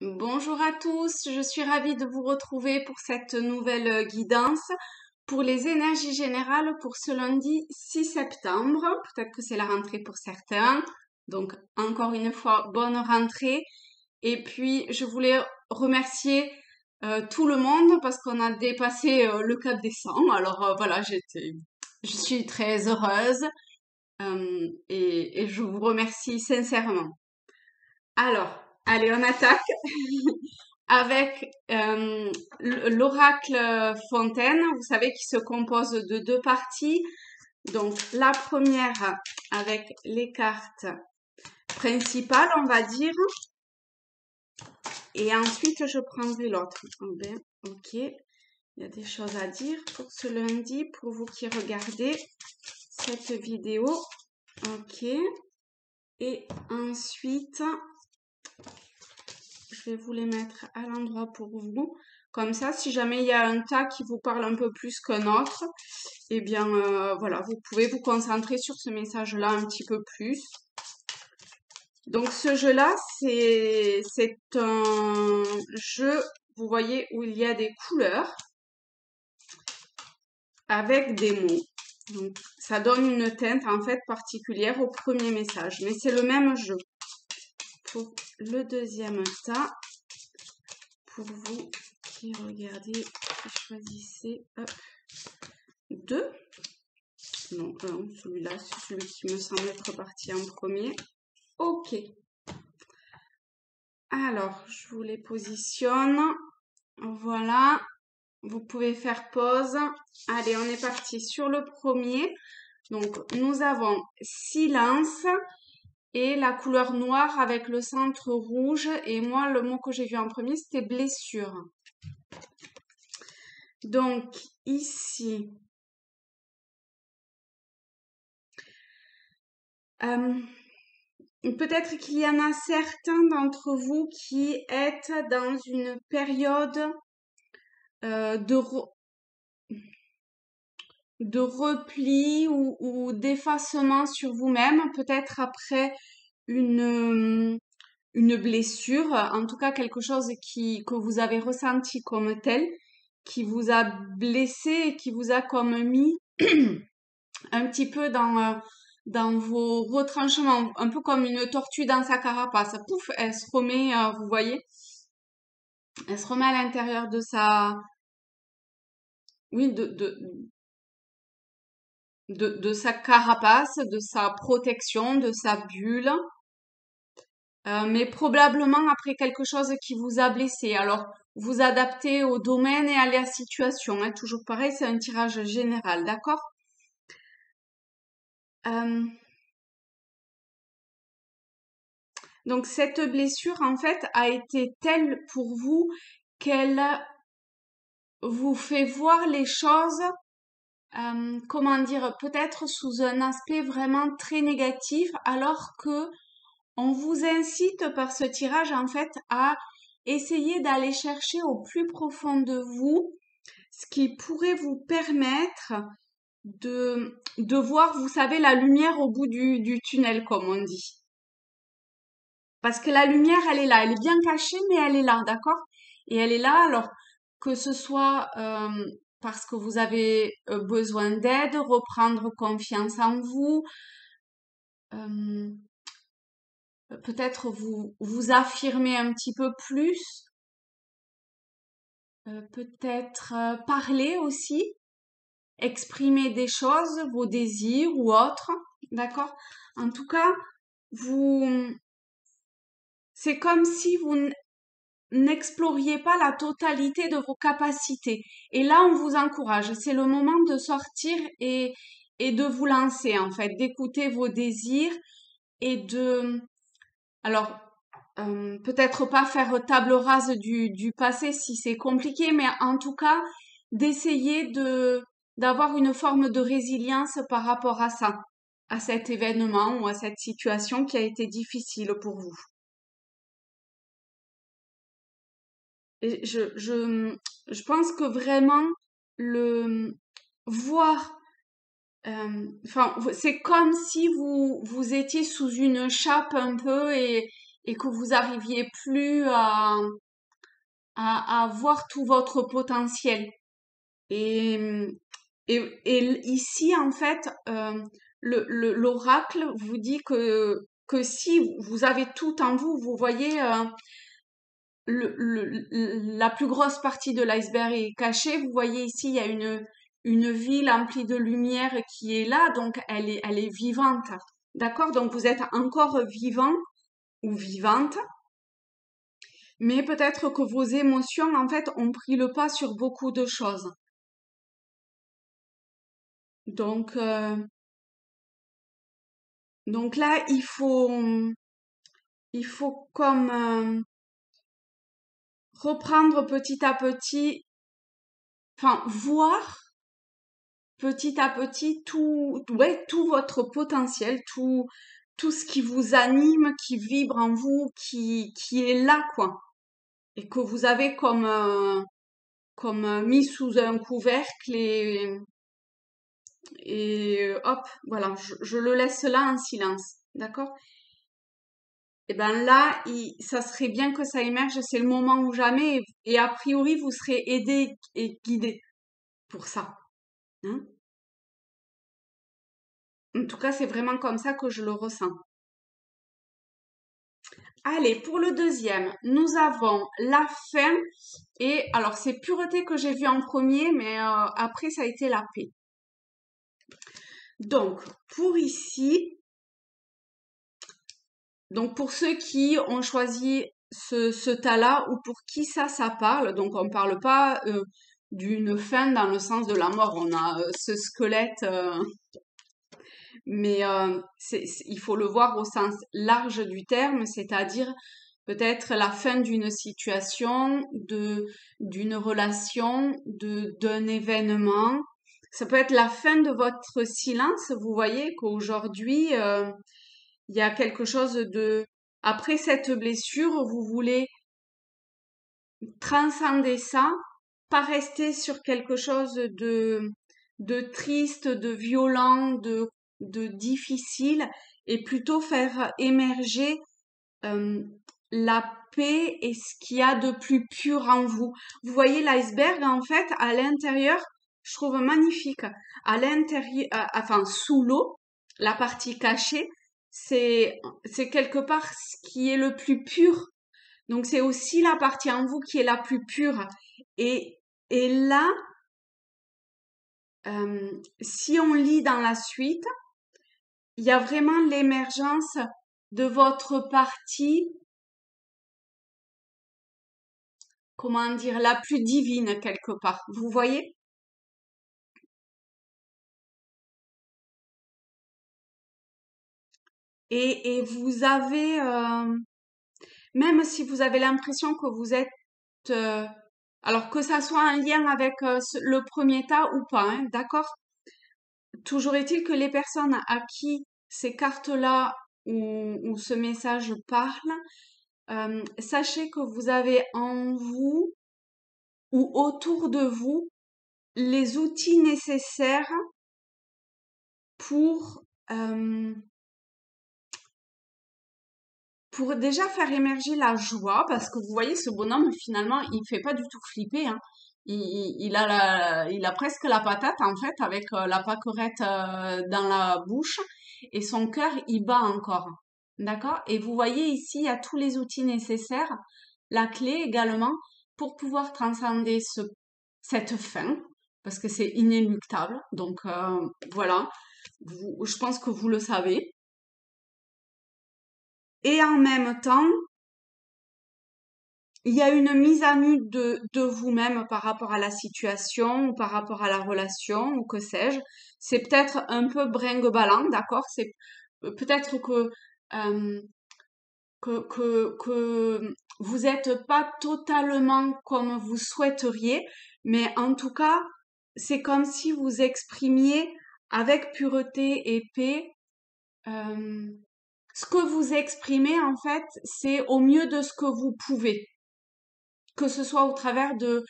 Bonjour à tous, je suis ravie de vous retrouver pour cette nouvelle guidance pour les énergies générales pour ce lundi 6 septembre. Peut-être que c'est la rentrée pour certains. Donc encore une fois, bonne rentrée. Et puis je voulais remercier tout le monde parce qu'on a dépassé le cap des 100. Alors voilà, je suis très heureuse et je vous remercie sincèrement. Alors, allez, on attaque avec l'oracle Fontaine, vous savez, qui se compose de deux parties. Donc, la première avec les cartes principales, on va dire. Et ensuite, je prendrai l'autre. Ben, ok, il y a des choses à dire pour ce lundi, pour vous qui regardez cette vidéo. Ok. Et ensuite, je vais vous les mettre à l'endroit pour vous. Comme ça, si jamais il y a un tas qui vous parle un peu plus qu'un autre, eh bien, voilà, vous pouvez vous concentrer sur ce message-là un petit peu plus. Donc, ce jeu-là, c'est un jeu, vous voyez, où il y a des couleurs avec des mots. Donc, ça donne une teinte, en fait, particulière au premier message. Mais c'est le même jeu. Pour le deuxième tas, pour vous qui regardez, choisissez deux. Non, celui-là, c'est celui qui me semble être parti en premier. Ok. Alors, je vous les positionne. Voilà. Vous pouvez faire pause. Allez, on est parti sur le premier. Donc, nous avons silence et la couleur noire avec le centre rouge. Et moi, le mot que j'ai vu en premier, c'était blessure. Donc, ici, peut-être qu'il y en a certains d'entre vous qui êtes dans une période de repli ou d'effacement sur vous-même, peut-être après une, une blessure, en tout cas quelque chose que vous avez ressenti comme tel, qui vous a blessé et qui vous a comme mis un petit peu dans vos retranchements, un peu comme une tortue dans sa carapace. Pouf, elle se remet, vous voyez, elle se remet à l'intérieur de sa, oui, de sa carapace, de sa protection, de sa bulle, mais probablement après quelque chose qui vous a blessé. Alors, vous adaptez au domaine et à la situation, hein. Toujours pareil, c'est un tirage général, d'accord? Euh, donc, cette blessure, en fait, a été telle pour vous qu'elle vous fait voir les choses, comment dire, peut-être sous un aspect vraiment très négatif, alors que on vous incite par ce tirage, en fait, à essayer d'aller chercher au plus profond de vous ce qui pourrait vous permettre de voir, vous savez, la lumière au bout du tunnel, comme on dit. Parce que la lumière, elle est là, elle est bien cachée, mais elle est là, d'accord? Et elle est là, alors que ce soit parce que vous avez besoin d'aide, reprendre confiance en vous, euh, peut-être vous affirmer un petit peu plus, peut-être parler aussi, exprimer des choses, vos désirs ou autres, d'accord? En tout cas, vous, c'est comme si vous n'exploriez pas la totalité de vos capacités. Et là, on vous encourage. C'est le moment de sortir et de vous lancer, en fait, d'écouter vos désirs et alors, peut-être pas faire table rase du passé si c'est compliqué, mais en tout cas, d'essayer d'avoir une forme de résilience par rapport à ça, à cet événement ou à cette situation qui a été difficile pour vous. Et je pense que vraiment le voir, enfin, c'est comme si vous étiez sous une chape un peu et que vous arriviez plus à voir tout votre potentiel. Et, ici, en fait, l'oracle vous dit que si vous avez tout en vous, vous voyez, la plus grosse partie de l'iceberg est cachée. Vous voyez ici, il y a une ville emplie de lumière qui est là, donc elle est vivante. D'accord? Donc vous êtes encore vivant ou vivante, mais peut-être que vos émotions, en fait, ont pris le pas sur beaucoup de choses. Donc, donc là, il faut comme reprendre petit à petit, enfin, voir petit à petit tout, ouais, tout votre potentiel, tout ce qui vous anime, qui vibre en vous, qui est là, quoi. Et que vous avez comme mis sous un couvercle et hop, voilà, je le laisse là en silence. D'accord? Et ben là, ça serait bien que ça émerge, c'est le moment ou jamais, et a priori, vous serez aidé et guidé pour ça. Hein. En tout cas, c'est vraiment comme ça que je le ressens. Allez, pour le deuxième, nous avons la fin. Et alors, c'est pureté que j'ai vu en premier, mais après, ça a été la paix. Donc, pour ici, donc pour ceux qui ont choisi ce tas-là ou pour qui ça parle, donc on parle pas d'une fin dans le sens de la mort. On a ce squelette, mais il faut le voir au sens large du terme, c'est-à-dire peut-être la fin d'une situation, d'une relation, d'un événement. Ça peut être la fin de votre silence. Vous voyez qu'aujourd'hui, il y a quelque chose de... Après cette blessure, vous voulez transcender ça, pas rester sur quelque chose de triste, de violent, de difficile, et plutôt faire émerger euh, la paix et ce qu'il y a de plus pur en vous. Vous voyez l'iceberg, en fait, à l'intérieur, je trouve magnifique. À l'intérieur, enfin, sous l'eau, la partie cachée, c'est quelque part ce qui est le plus pur. Donc, c'est aussi la partie en vous qui est la plus pure. Et, et là, si on lit dans la suite, il y a vraiment l'émergence de votre partie, comment dire, la plus divine quelque part. Vous voyez? Et vous avez, même si vous avez l'impression que vous êtes, euh, alors que ça soit un lien avec le premier tas ou pas, hein, d'accord? Toujours est-il que les personnes à qui ces cartes-là ou ce message parle, sachez que vous avez en vous ou autour de vous les outils nécessaires pour, pour déjà faire émerger la joie, parce que vous voyez, ce bonhomme, finalement, il fait pas du tout flipper, hein. Il a presque la patate, en fait, avec la pâquerette dans la bouche, et son cœur, il bat encore. D'accord? Et vous voyez ici, il y a tous les outils nécessaires, la clé également, pour pouvoir transcender cette fin, parce que c'est inéluctable. Donc, voilà. Je pense que vous le savez. Et en même temps, il y a une mise à nu de vous-même par rapport à la situation ou par rapport à la relation ou que sais-je. C'est peut-être un peu brinque-ballant, d'accord? C'est peut-être euh, que vous n'êtes pas totalement comme vous souhaiteriez, mais en tout cas, c'est comme si vous exprimiez avec pureté et paix euh, ce que vous exprimez, en fait, c'est au mieux de ce que vous pouvez, que ce soit au travers de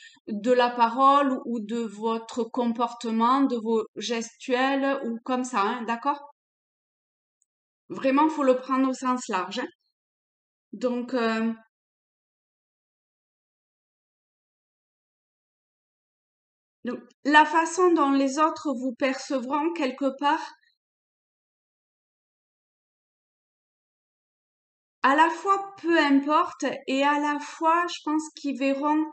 la parole ou de votre comportement, de vos gestuels ou comme ça, hein, d'accord? Vraiment, faut le prendre au sens large, hein. Donc, donc, la façon dont les autres vous percevront quelque part, à la fois peu importe et à la fois, je pense qu'ils verront,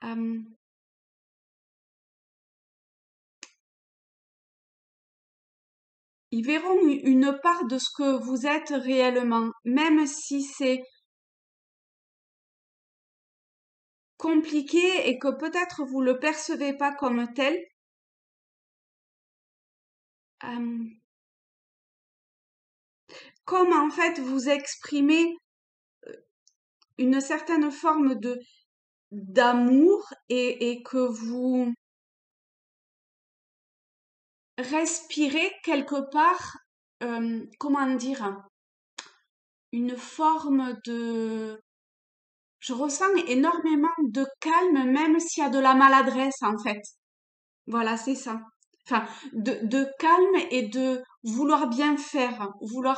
euh, ils verront une part de ce que vous êtes réellement, même si c'est compliqué et que peut-être vous le percevez pas comme tel. euh, Comme en fait vous exprimez une certaine forme de d'amour et que vous respirez quelque part, comment dire, une forme de... Je ressens énormément de calme, même s'il y a de la maladresse, en fait. Voilà, c'est ça. Enfin, de calme et de vouloir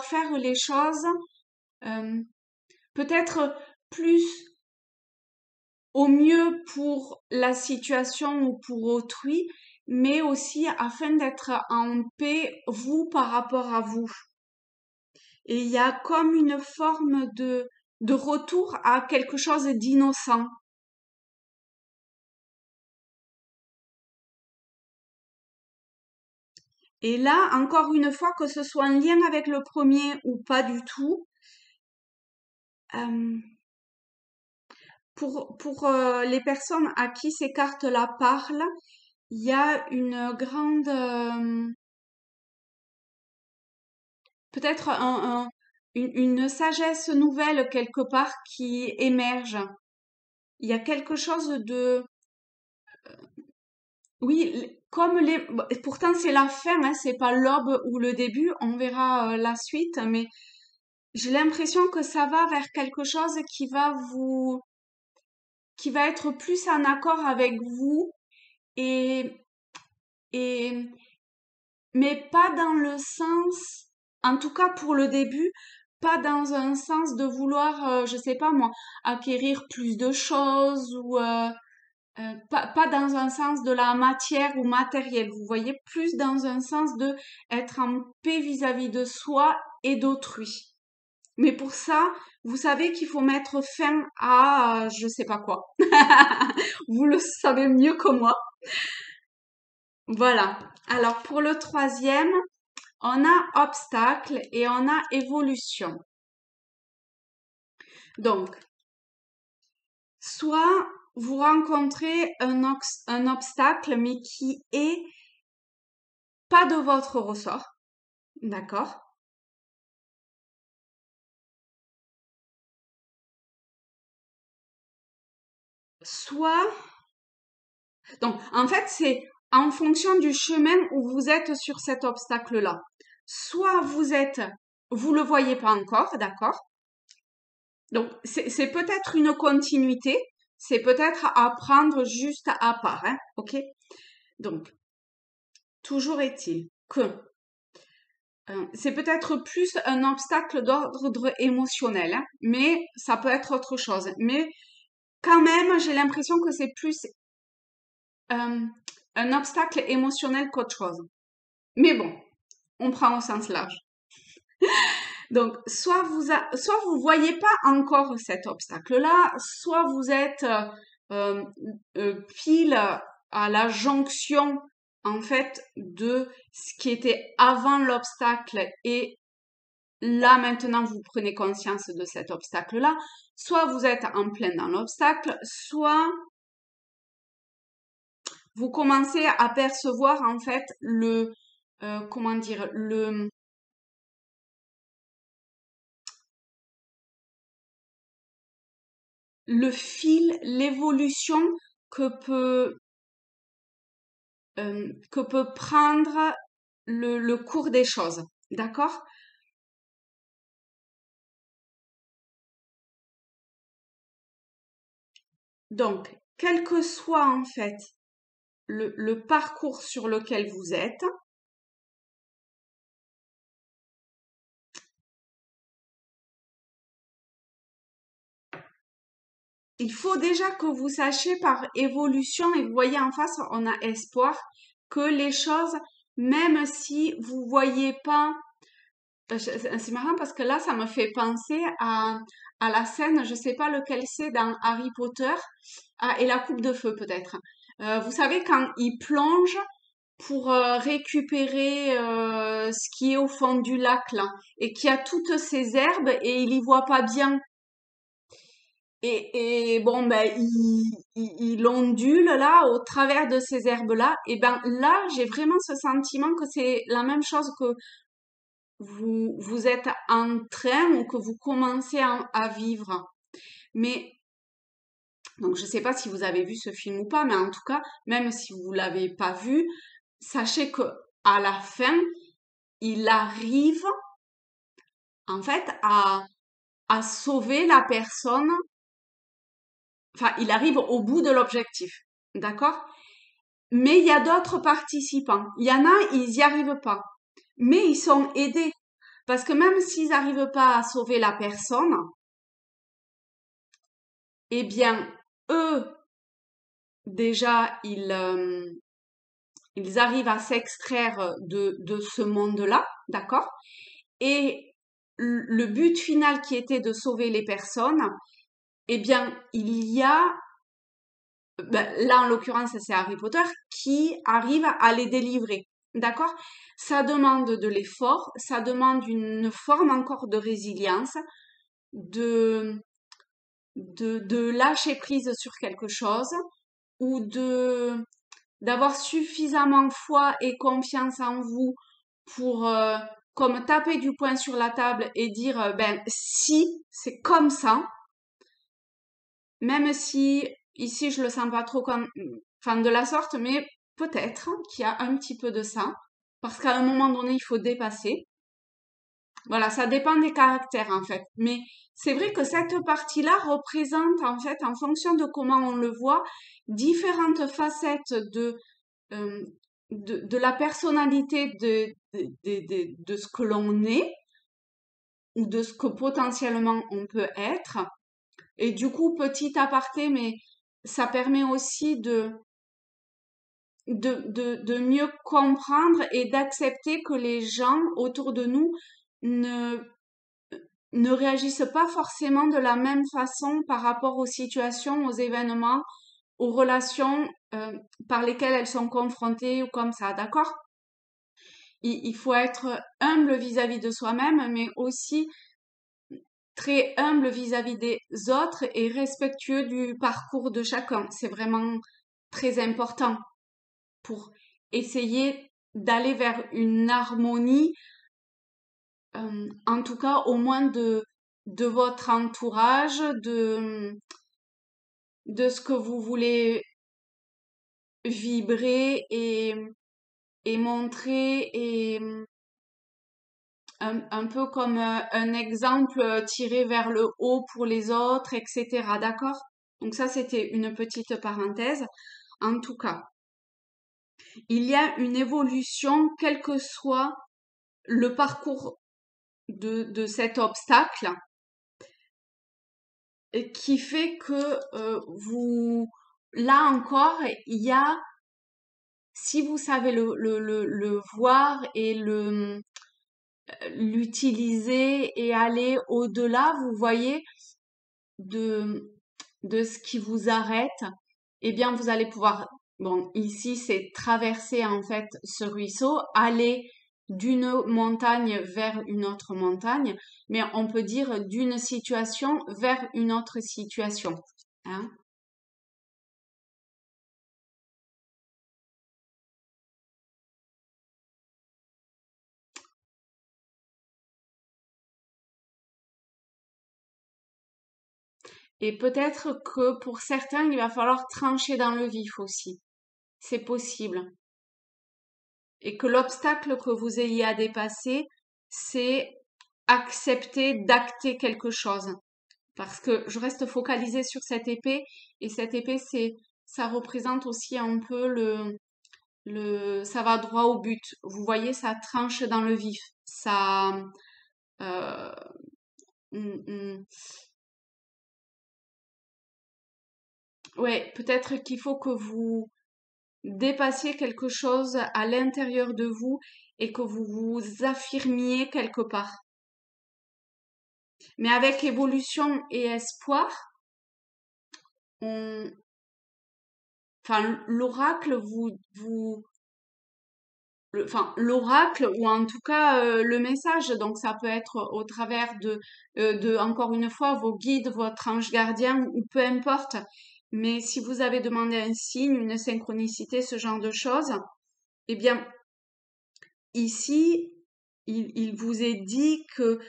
faire les choses, euh, peut-être plus au mieux pour la situation ou pour autrui, mais aussi afin d'être en paix, vous, par rapport à vous. Et il y a comme une forme de retour à quelque chose d'innocent. Et là, encore une fois, que ce soit en lien avec le premier ou pas du tout, euh, pour les personnes à qui ces cartes-là parlent, il y a une grande, peut-être une sagesse nouvelle quelque part qui émerge. Il y a quelque chose de, oui, comme les, pourtant c'est la fin, hein, c'est pas l'aube ou le début, on verra la suite, mais j'ai l'impression que ça va vers quelque chose qui va être plus en accord avec vous et, et, mais pas dans le sens, en tout cas pour le début, pas dans un sens de vouloir, je sais pas moi, acquérir plus de choses ou pas dans un sens de la matière ou matériel. Vous voyez, plus dans un sens de être en paix vis-à-vis de soi et d'autrui. Mais pour ça, vous savez qu'il faut mettre fin à je sais pas quoi. Vous le savez mieux que moi. Voilà. Alors pour le troisième, on a obstacle et on a évolution. Donc, soit vous rencontrez un obstacle, mais qui est pas de votre ressort, d'accord? Soit, donc, en fait, c'est en fonction du chemin où vous êtes sur cet obstacle-là. Soit vous le voyez pas encore, d'accord? Donc, c'est peut-être une continuité, c'est peut-être à prendre juste à part, hein, ok? Donc, toujours est-il que c'est peut-être plus un obstacle d'ordre émotionnel, hein, mais ça peut être autre chose. Mais quand même, j'ai l'impression que c'est plus euh, un obstacle émotionnel qu'autre chose. Mais bon, on prend au sens large. Donc, soit vous voyez pas encore cet obstacle-là, soit vous êtes euh, pile à la jonction en fait de ce qui était avant l'obstacle et là maintenant vous prenez conscience de cet obstacle-là. Soit vous êtes en plein dans l'obstacle, soit vous commencez à percevoir en fait comment dire le fil, l'évolution que que peut prendre le cours des choses. D'accord? Donc, quel que soit en fait le parcours sur lequel vous êtes, il faut déjà que vous sachiez par évolution, et vous voyez en face, on a espoir, que les choses, même si vous voyez pas, c'est marrant parce que là, ça me fait penser à la scène, je sais pas lequel c'est dans Harry Potter, et la coupe de feu peut-être. Vous savez, quand il plonge pour récupérer ce qui est au fond du lac là, et qu'il y a toutes ces herbes et il y voit pas bien. Et bon, ben, il ondule là au travers de ces herbes-là. Et ben là, j'ai vraiment ce sentiment que c'est la même chose que vous êtes en train ou que vous commencez à vivre. Mais, donc je sais pas si vous avez vu ce film ou pas, mais en tout cas, même si vous l'avez pas vu, sachez que à la fin, il arrive en fait à sauver la personne, enfin, il arrive au bout de l'objectif. D'accord? Mais il y a d'autres participants. Il y en a, ils n'y arrivent pas. Mais ils sont aidés. Parce que même s'ils n'arrivent pas à sauver la personne, eh bien, eux, déjà, ils arrivent à s'extraire de ce monde-là, d'accord? Et le but final qui était de sauver les personnes, eh bien, il y a, ben, là en l'occurrence c'est Harry Potter, qui arrive à les délivrer. D'accord? Ça demande de l'effort, ça demande une forme encore de résilience, de, de lâcher prise sur quelque chose ou d'avoir suffisamment foi et confiance en vous pour comme taper du poing sur la table et dire ben si c'est comme ça, même si ici je le sens pas trop comme enfin de la sorte, mais peut-être qu'il y a un petit peu de ça parce qu'à un moment donné il faut dépasser. Voilà, ça dépend des caractères en fait, mais c'est vrai que cette partie-là représente en fait en fonction de comment on le voit différentes facettes euh, de la personnalité de ce que l'on est ou de ce que potentiellement on peut être. Et du coup, petit aparté, mais ça permet aussi de mieux comprendre et d'accepter que les gens autour de nous ne, ne réagissent pas forcément de la même façon par rapport aux situations, aux événements, aux relations par lesquelles elles sont confrontées ou comme ça, d'accord? Il faut être humble vis-à-vis de soi-même, mais aussi très humble vis-à-vis des autres et respectueux du parcours de chacun. C'est vraiment très important pour essayer d'aller vers une harmonie, en tout cas au moins de votre entourage, de ce que vous voulez vibrer et montrer et un peu comme un exemple tiré vers le haut pour les autres, etc. D'accord? Donc ça, c'était une petite parenthèse. En tout cas, il y a une évolution, quel que soit le parcours de cet obstacle, et qui fait que vous, là encore, il y a, si vous savez le voir et l'utiliser et aller au-delà, vous voyez, de, de ce qui vous arrête, eh bien, vous allez pouvoir, bon, ici, c'est traverser, en fait, ce ruisseau, aller d'une montagne vers une autre montagne, mais on peut dire d'une situation vers une autre situation, hein. Et peut-être que pour certains, il va falloir trancher dans le vif aussi. C'est possible. Et que l'obstacle que vous ayez à dépasser, c'est accepter d'acter quelque chose. Parce que je reste focalisée sur cette épée, et cette épée, ça représente aussi un peu ça va droit au but. Vous voyez, ça tranche dans le vif. Ça, euh, on- on- ouais, peut-être qu'il faut que vous dépassiez quelque chose à l'intérieur de vous et que vous vous affirmiez quelque part. Mais avec évolution et espoir, on, enfin, l'oracle enfin, l'oracle ou en tout cas le message, donc ça peut être au travers encore une fois, vos guides, votre ange gardien ou peu importe. Mais si vous avez demandé un signe, une synchronicité, ce genre de choses, eh bien, ici, il vous est dit que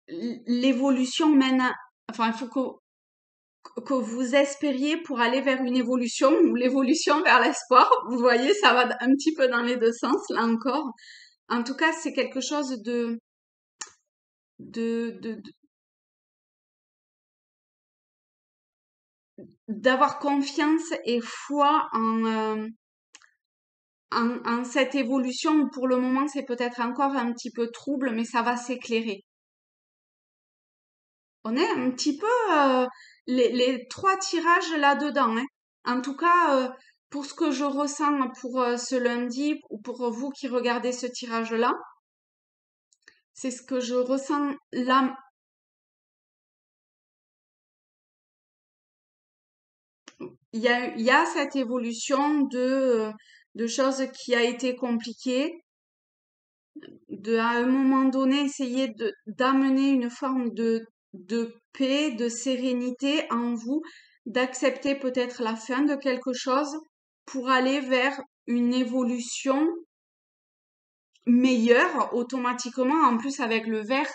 l'évolution mène enfin, il faut que vous espériez pour aller vers une évolution ou l'évolution vers l'espoir. Vous voyez, ça va un petit peu dans les deux sens, là encore. En tout cas, c'est quelque chose de, de, de- d'avoir confiance et foi en cette évolution. Pour le moment, c'est peut-être encore un petit peu trouble, mais ça va s'éclairer. On est un petit peu les trois tirages là-dedans, hein. En tout cas, pour ce que je ressens pour ce lundi, ou pour vous qui regardez ce tirage-là, c'est ce que je ressens là. Il y a cette évolution de choses qui a été compliquée, de à un moment donné essayer d'amener une forme de paix, de sérénité en vous, d'accepter peut-être la fin de quelque chose pour aller vers une évolution meilleure automatiquement. En plus, avec le vert,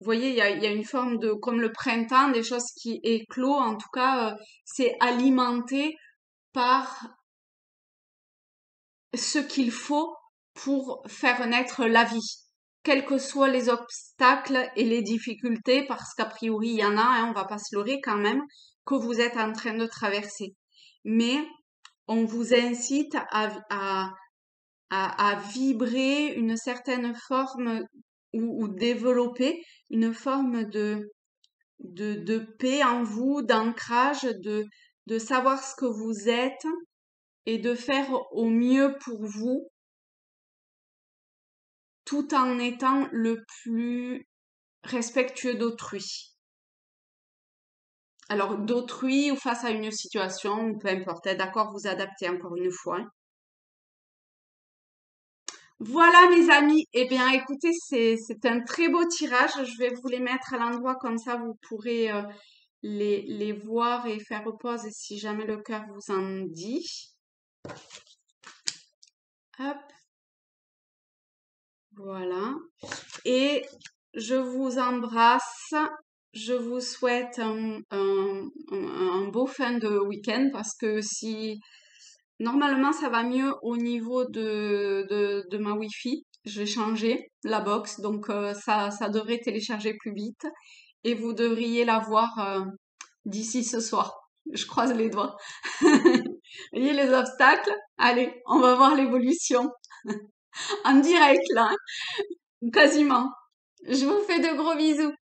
vous voyez, il y a une forme de, comme le printemps, des choses qui éclosent. En tout cas, c'est alimenté par ce qu'il faut pour faire naître la vie, quels que soient les obstacles et les difficultés, parce qu'a priori, il y en a, hein, on va pas se leurrer quand même, que vous êtes en train de traverser. Mais on vous incite à vibrer une certaine forme ou développer une forme de paix en vous, d'ancrage, de savoir ce que vous êtes et de faire au mieux pour vous tout en étant le plus respectueux d'autrui. Alors, d'autrui ou face à une situation, ou peu importe, hein, d'accord, vous adaptez encore une fois, hein. Voilà mes amis, eh bien écoutez, c'est un très beau tirage. Je vais vous les mettre à l'endroit comme ça vous pourrez les voir et faire pause si jamais le cœur vous en dit. Hop, voilà. Et je vous embrasse. Je vous souhaite un beau fin de week-end parce que si normalement ça va mieux au niveau de ma Wi-Fi. J'ai changé la box, donc ça devrait télécharger plus vite et vous devriez la voir d'ici ce soir. Je croise les doigts. Voyez les obstacles? Allez, on va voir l'évolution en direct là, hein, quasiment. Je vous fais de gros bisous.